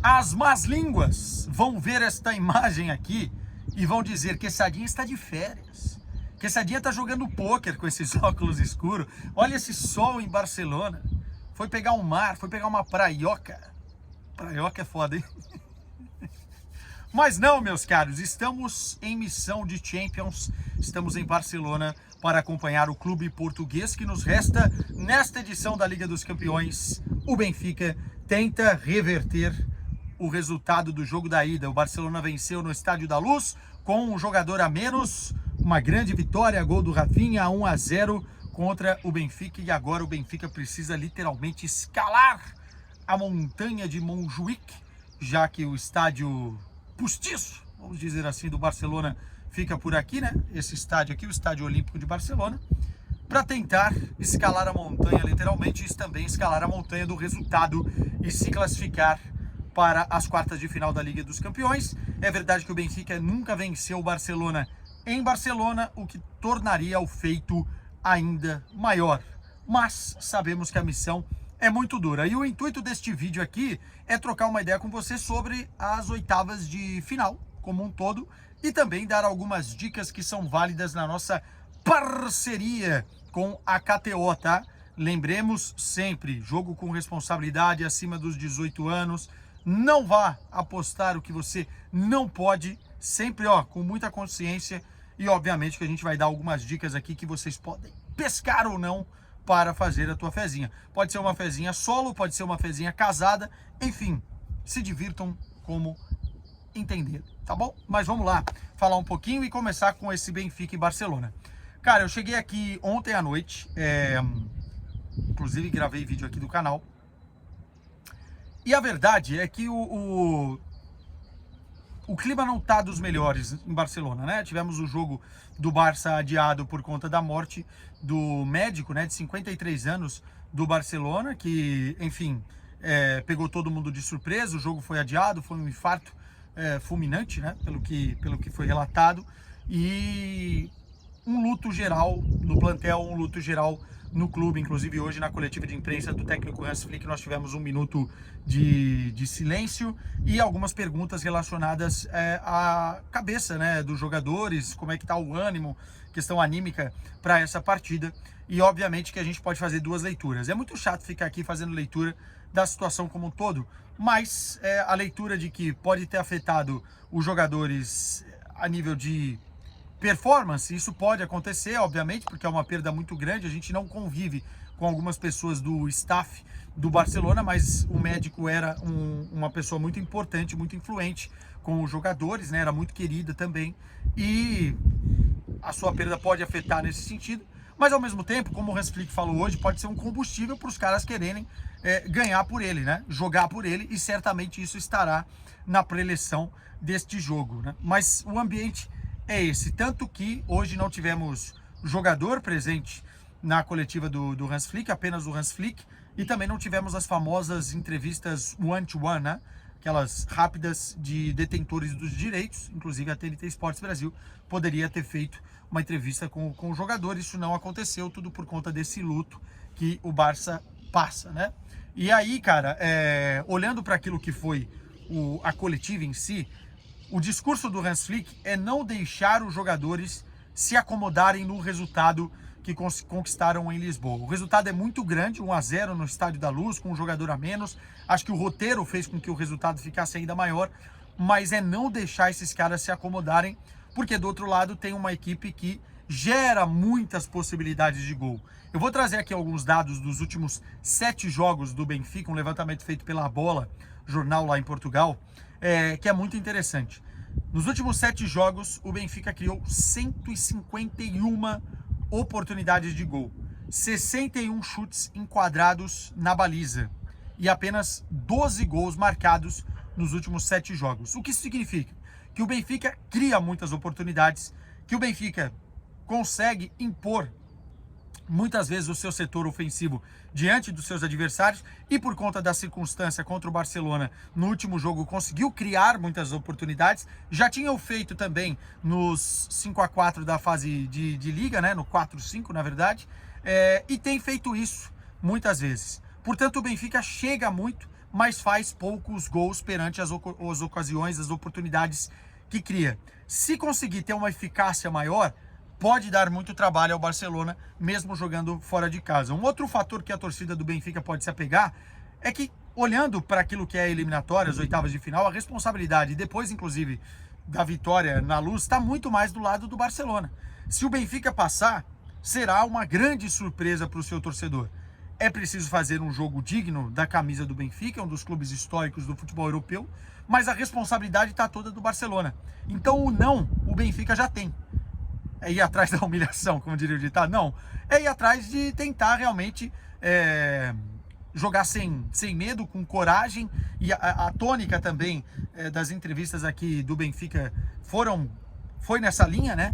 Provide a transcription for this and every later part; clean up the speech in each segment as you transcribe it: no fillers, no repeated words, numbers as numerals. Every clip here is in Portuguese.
As más línguas vão ver esta imagem aqui e vão dizer que Quesadinha está de férias. Quesadinha está jogando pôquer com esses óculos escuros. Olha esse sol em Barcelona. Foi pegar um mar, foi pegar uma praioca. Praioca é foda, hein? Mas não, meus caros, estamos em missão de Champions, estamos em Barcelona para acompanhar o clube português que nos resta nesta edição da Liga dos Campeões. O Benfica tenta reverter o resultado do jogo da ida. O Barcelona venceu no Estádio da Luz com um jogador a menos, uma grande vitória, gol do Rafinha, 1-0 contra o Benfica, e agora o Benfica precisa literalmente escalar a montanha de Montjuïc, já que o estádio postiço, vamos dizer assim, do Barcelona fica por aqui, né? Esse estádio aqui, o Estádio Olímpico de Barcelona, para tentar escalar a montanha, literalmente, e também escalar a montanha do resultado e se classificar para as quartas de final da Liga dos Campeões. É verdade que o Benfica nunca venceu o Barcelona em Barcelona, o que tornaria o feito ainda maior. Mas sabemos que a missão é muito dura. E o intuito deste vídeo aqui é trocar uma ideia com você sobre as oitavas de final como um todo e também dar algumas dicas que são válidas na nossa parceria com a KTO, tá? Lembremos sempre, jogo com responsabilidade acima dos 18 anos. Não vá apostar o que você não pode, sempre com muita consciência, e obviamente que a gente vai dar algumas dicas aqui que vocês podem pescar ou não para fazer a tua fezinha. Pode ser uma fezinha solo, pode ser uma fezinha casada, enfim, se divirtam como entender, tá bom? Mas vamos lá, falar um pouquinho e começar com esse Benfica e Barcelona. Cara, eu cheguei aqui ontem à noite, inclusive gravei vídeo aqui do canal, e a verdade é que o clima não tá dos melhores em Barcelona, né? Tivemos o jogo do Barça adiado por conta da morte do médico, né, de 53 anos do Barcelona, que, enfim, pegou todo mundo de surpresa. O jogo foi adiado, foi um infarto fulminante, né, pelo que foi relatado, e um luto geral no plantel, um luto geral no clube. Inclusive hoje na coletiva de imprensa do técnico Hans Flick nós tivemos um minuto de silêncio e algumas perguntas relacionadas à cabeça, né, dos jogadores, como é que tá o ânimo, questão anímica para essa partida. E obviamente que a gente pode fazer duas leituras. É muito chato ficar aqui fazendo leitura da situação como um todo, mas a leitura de que pode ter afetado os jogadores a nível de performance, isso pode acontecer, obviamente, porque é uma perda muito grande. A gente não convive com algumas pessoas do staff do Barcelona, mas o médico era uma pessoa muito importante, muito influente com os jogadores, né? Era muito querida também, e a sua perda pode afetar nesse sentido. Mas ao mesmo tempo, como o Hans Flick falou hoje, pode ser um combustível para os caras quererem ganhar por ele, né? Jogar por ele, e certamente isso estará na preleção deste jogo, né? Mas o ambiente é esse, tanto que hoje não tivemos jogador presente na coletiva do Hans Flick, apenas o Hans Flick, e também não tivemos as famosas entrevistas one-to-one, né? Aquelas rápidas de detentores dos direitos. Inclusive a TNT Sports Brasil poderia ter feito uma entrevista com o jogador. Isso não aconteceu, tudo por conta desse luto que o Barça passa, né? E aí, cara, olhando para aquilo que foi a coletiva em si, o discurso do Hans Flick é não deixar os jogadores se acomodarem no resultado que conquistaram em Lisboa. O resultado é muito grande, 1-0 no Estádio da Luz, com um jogador a menos. Acho que o roteiro fez com que o resultado ficasse ainda maior, mas é não deixar esses caras se acomodarem, porque do outro lado tem uma equipe que gera muitas possibilidades de gol. Eu vou trazer aqui alguns dados dos últimos 7 jogos do Benfica, um levantamento feito pela Bola, jornal lá em Portugal, que é muito interessante. Nos últimos 7 jogos, o Benfica criou 151 oportunidades de gol, 61 chutes enquadrados na baliza e apenas 12 gols marcados nos últimos 7 jogos. O que isso significa? Que o Benfica cria muitas oportunidades, que o Benfica consegue impor muitas vezes o seu setor ofensivo diante dos seus adversários, e por conta da circunstância contra o Barcelona no último jogo conseguiu criar muitas oportunidades. Já tinham feito também nos 5-4 da fase de Liga, né? No 4-5 na verdade, e tem feito isso muitas vezes. Portanto, o Benfica chega muito, mas faz poucos gols perante as ocasiões, as oportunidades que cria. Se conseguir ter uma eficácia maior, pode dar muito trabalho ao Barcelona, mesmo jogando fora de casa. Um outro fator que a torcida do Benfica pode se apegar é que, olhando para aquilo que é a eliminatória, as oitavas de final, a responsabilidade, depois inclusive da vitória na Luz, está muito mais do lado do Barcelona. Se o Benfica passar, será uma grande surpresa para o seu torcedor. É preciso fazer um jogo digno da camisa do Benfica, um dos clubes históricos do futebol europeu, mas a responsabilidade está toda do Barcelona. Então o Benfica já tem. É ir atrás da humilhação, como diria o ditado? Não, é ir atrás de tentar realmente jogar sem medo, com coragem, e a tônica também das entrevistas aqui do Benfica foi nessa linha, né?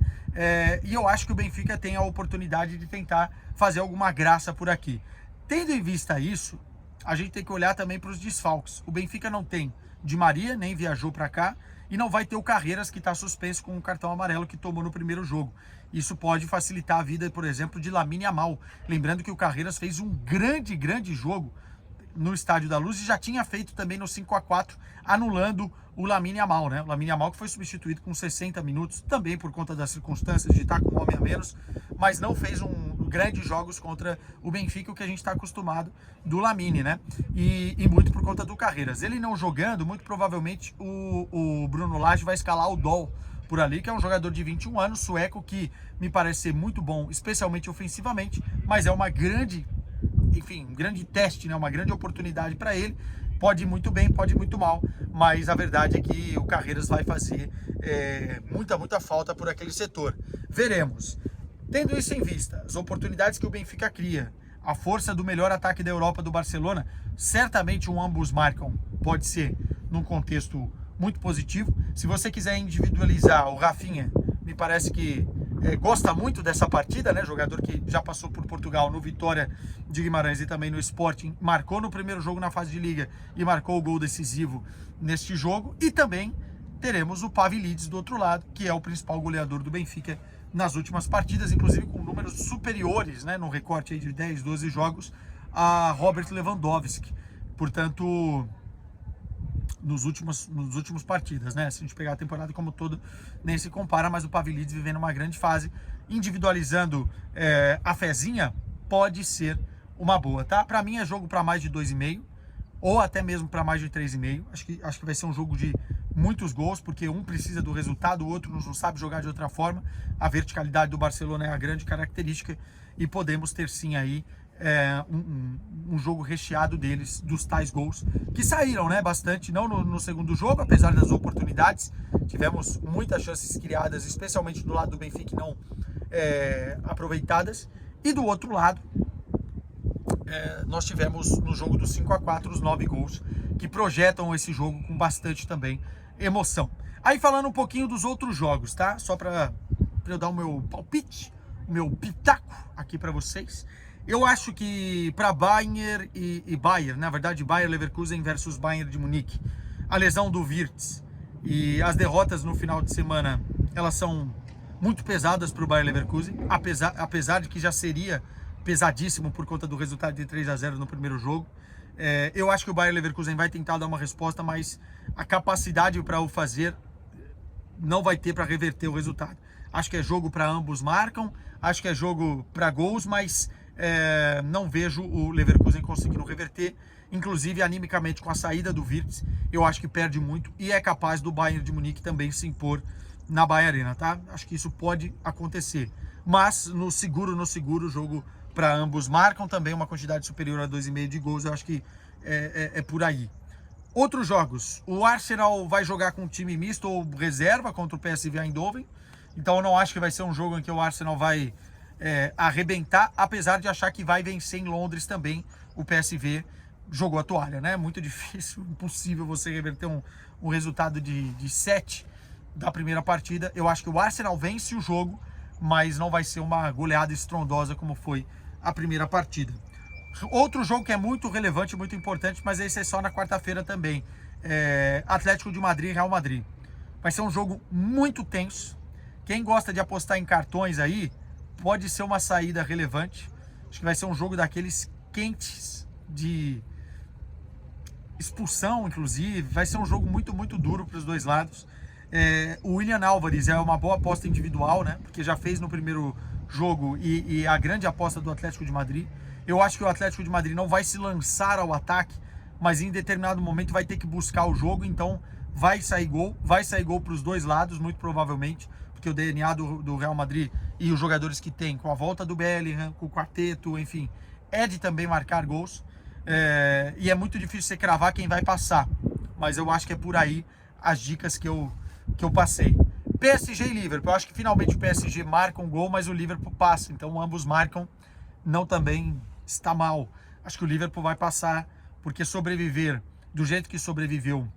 E eu acho que o Benfica tem a oportunidade de tentar fazer alguma graça por aqui. Tendo em vista isso, a gente tem que olhar também para os desfalques. O Benfica não tem Di Maria, nem viajou para cá, e não vai ter o Carreiras, que está suspenso com um cartão amarelo que tomou no primeiro jogo. Isso pode facilitar a vida, por exemplo, de Lamine Yamal. Lembrando que o Carreiras fez um grande jogo no Estádio da Luz e já tinha feito também no 5-4, anulando o Lamine Yamal, né? O Lamine Yamal que foi substituído com 60 minutos, também por conta das circunstâncias de estar com um homem a menos, mas não fez grandes jogos contra o Benfica, o que a gente está acostumado do Lamine, né? E muito por conta do Carreiras. Ele não jogando, muito provavelmente o Bruno Lage vai escalar o Doll por ali, que é um jogador de 21 anos, sueco, que me parece ser muito bom, especialmente ofensivamente, mas é uma grande, enfim, um grande teste, né? Uma grande oportunidade para ele. Pode ir muito bem, pode ir muito mal, mas a verdade é que o Carreiras vai fazer muita falta por aquele setor. Veremos. Tendo isso em vista, as oportunidades que o Benfica cria, a força do melhor ataque da Europa do Barcelona, certamente ambos marcam pode ser num contexto muito positivo. Se você quiser individualizar o Rafinha, me parece que gosta muito dessa partida, né? Jogador que já passou por Portugal no Vitória de Guimarães e também no Sporting, marcou no primeiro jogo na fase de liga e marcou o gol decisivo neste jogo. E também teremos o Pavlidis do outro lado, que é o principal goleador do Benfica nas últimas partidas, inclusive com números superiores, né, no recorte aí de 10, 12 jogos, a Robert Lewandowski. Portanto, nos últimos partidas, né? Se a gente pegar a temporada como todo, nem se compara, mas o Pavlidis vivendo uma grande fase, individualizando a fezinha, pode ser uma boa, tá? Para mim é jogo para mais de 2,5, ou até mesmo para mais de 3,5. Acho que vai ser um jogo de muitos gols, porque um precisa do resultado, o outro não sabe jogar de outra forma. A verticalidade do Barcelona é a grande característica e podemos ter sim aí um jogo recheado deles, dos tais gols, que saíram, né, bastante, não no segundo jogo, apesar das oportunidades. Tivemos muitas chances criadas, especialmente do lado do Benfica, não aproveitadas. E do outro lado, nós tivemos no jogo do 5-4 os 9 gols, que projetam esse jogo com bastante também emoção. Aí falando um pouquinho dos outros jogos, tá? Só para eu dar o meu palpite, o meu pitaco aqui para vocês. Eu acho que para Bayern e Bayern, na verdade Bayern Leverkusen versus Bayern de Munique, a lesão do Wirtz e as derrotas no final de semana, elas são muito pesadas para o Bayern Leverkusen, apesar de que já seria pesadíssimo por conta do resultado de 3-0 no primeiro jogo. Eu acho que o Bayern Leverkusen vai tentar dar uma resposta, mas a capacidade para o fazer não vai ter para reverter o resultado. Acho que é jogo para ambos marcam, acho que é jogo para gols, mas não vejo o Leverkusen conseguindo reverter. Inclusive, animicamente, com a saída do Wirtz, eu acho que perde muito e é capaz do Bayern de Munique também se impor na Baia Arena, tá? Acho que isso pode acontecer. Mas no seguro, o jogo para ambos marcam também uma quantidade superior a 2,5 de gols. Eu acho que é por aí. Outros jogos. O Arsenal vai jogar com um time misto ou reserva contra o PSV Eindhoven. Então eu não acho que vai ser um jogo em que o Arsenal vai arrebentar, apesar de achar que vai vencer em Londres também. O PSV jogou a toalha, né? Muito difícil, impossível você reverter um resultado de 7 da primeira partida. Eu acho que o Arsenal vence o jogo, mas não vai ser uma goleada estrondosa como foi a primeira partida. Outro jogo que é muito relevante, muito importante, mas esse é só na quarta-feira também. Atlético de Madrid e Real Madrid. Vai ser um jogo muito tenso. Quem gosta de apostar em cartões aí, pode ser uma saída relevante. Acho que vai ser um jogo daqueles quentes expulsão, inclusive. Vai ser um jogo muito, muito duro para os dois lados. O William Álvares é uma boa aposta individual, né? Porque já fez no primeiro jogo e a grande aposta do Atlético de Madrid. Eu acho que o Atlético de Madrid não vai se lançar ao ataque, mas em determinado momento vai ter que buscar o jogo, então vai sair gol para os dois lados, muito provavelmente, porque o DNA do Real Madrid e os jogadores que tem, com a volta do Bellingham, com o quarteto, enfim, é de também marcar gols, e é muito difícil você cravar quem vai passar, mas eu acho que é por aí as dicas que eu passei. PSG e Liverpool, eu acho que finalmente o PSG marca um gol, mas o Liverpool passa, então ambos marcam, não também está mal. Acho que o Liverpool vai passar, porque sobreviver do jeito que sobreviveu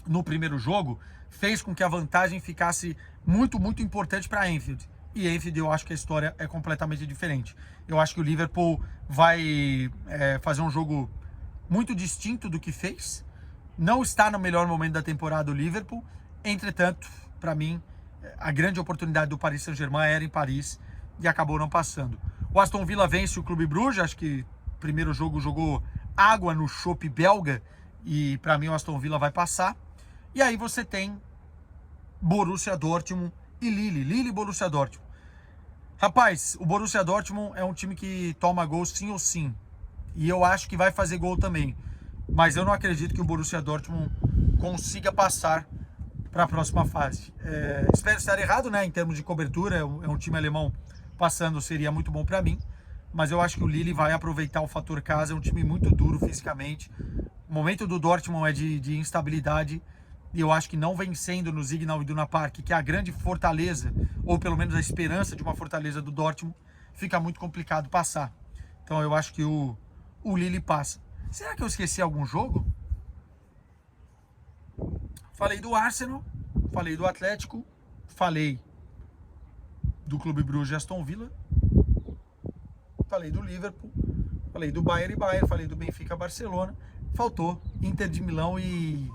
no primeiro jogo fez com que a vantagem ficasse muito, muito importante para Anfield. E Anfield, eu acho que a história é completamente diferente. Eu acho que o Liverpool vai fazer um jogo muito distinto do que fez. Não está no melhor momento da temporada o Liverpool. Entretanto, para mim, a grande oportunidade do Paris Saint-Germain era em Paris e acabou não passando. O Aston Villa vence o Clube Bruges, acho que o primeiro jogo jogou água no chope belga e para mim o Aston Villa vai passar. E aí você tem Borussia Dortmund e Lille e Borussia Dortmund. Rapaz, o Borussia Dortmund é um time que toma gol sim ou sim. E eu acho que vai fazer gol também. Mas eu não acredito que o Borussia Dortmund consiga passar para a próxima fase. Espero estar errado, né? Em termos de cobertura, é um time alemão passando seria muito bom para mim. Mas eu acho que o Lille vai aproveitar o fator casa, é um time muito duro fisicamente. O momento do Dortmund é de instabilidade. E eu acho que não vencendo no Signal Iduna Park, que é a grande fortaleza, ou pelo menos a esperança de uma fortaleza do Dortmund, fica muito complicado passar. Então eu acho que o Lille passa. Será que eu esqueci algum jogo? Falei do Arsenal, falei do Atlético, falei do Clube Bruges e Aston Villa, falei do Liverpool, falei do Bayern e Bayern, falei do Benfica e Barcelona. Faltou Inter de Milão e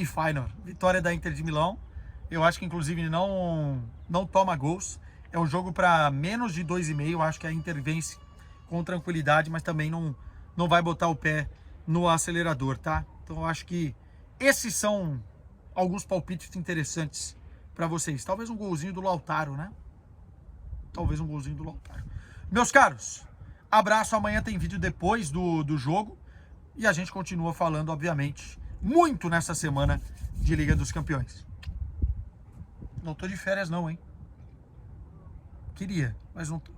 Feyenoord. Vitória da Inter de Milão. Eu acho que inclusive não toma gols. É um jogo para menos de 2,5. Eu acho que a Inter vence com tranquilidade, mas também não vai botar o pé no acelerador, tá? Então eu acho que esses são alguns palpites interessantes para vocês. Talvez um golzinho do Lautaro, né? Talvez um golzinho do Lautaro. Meus caros, abraço. Amanhã tem vídeo depois do jogo. E a gente continua falando, obviamente, muito nessa semana de Liga dos Campeões. Não tô de férias não, hein? Queria, mas não tô.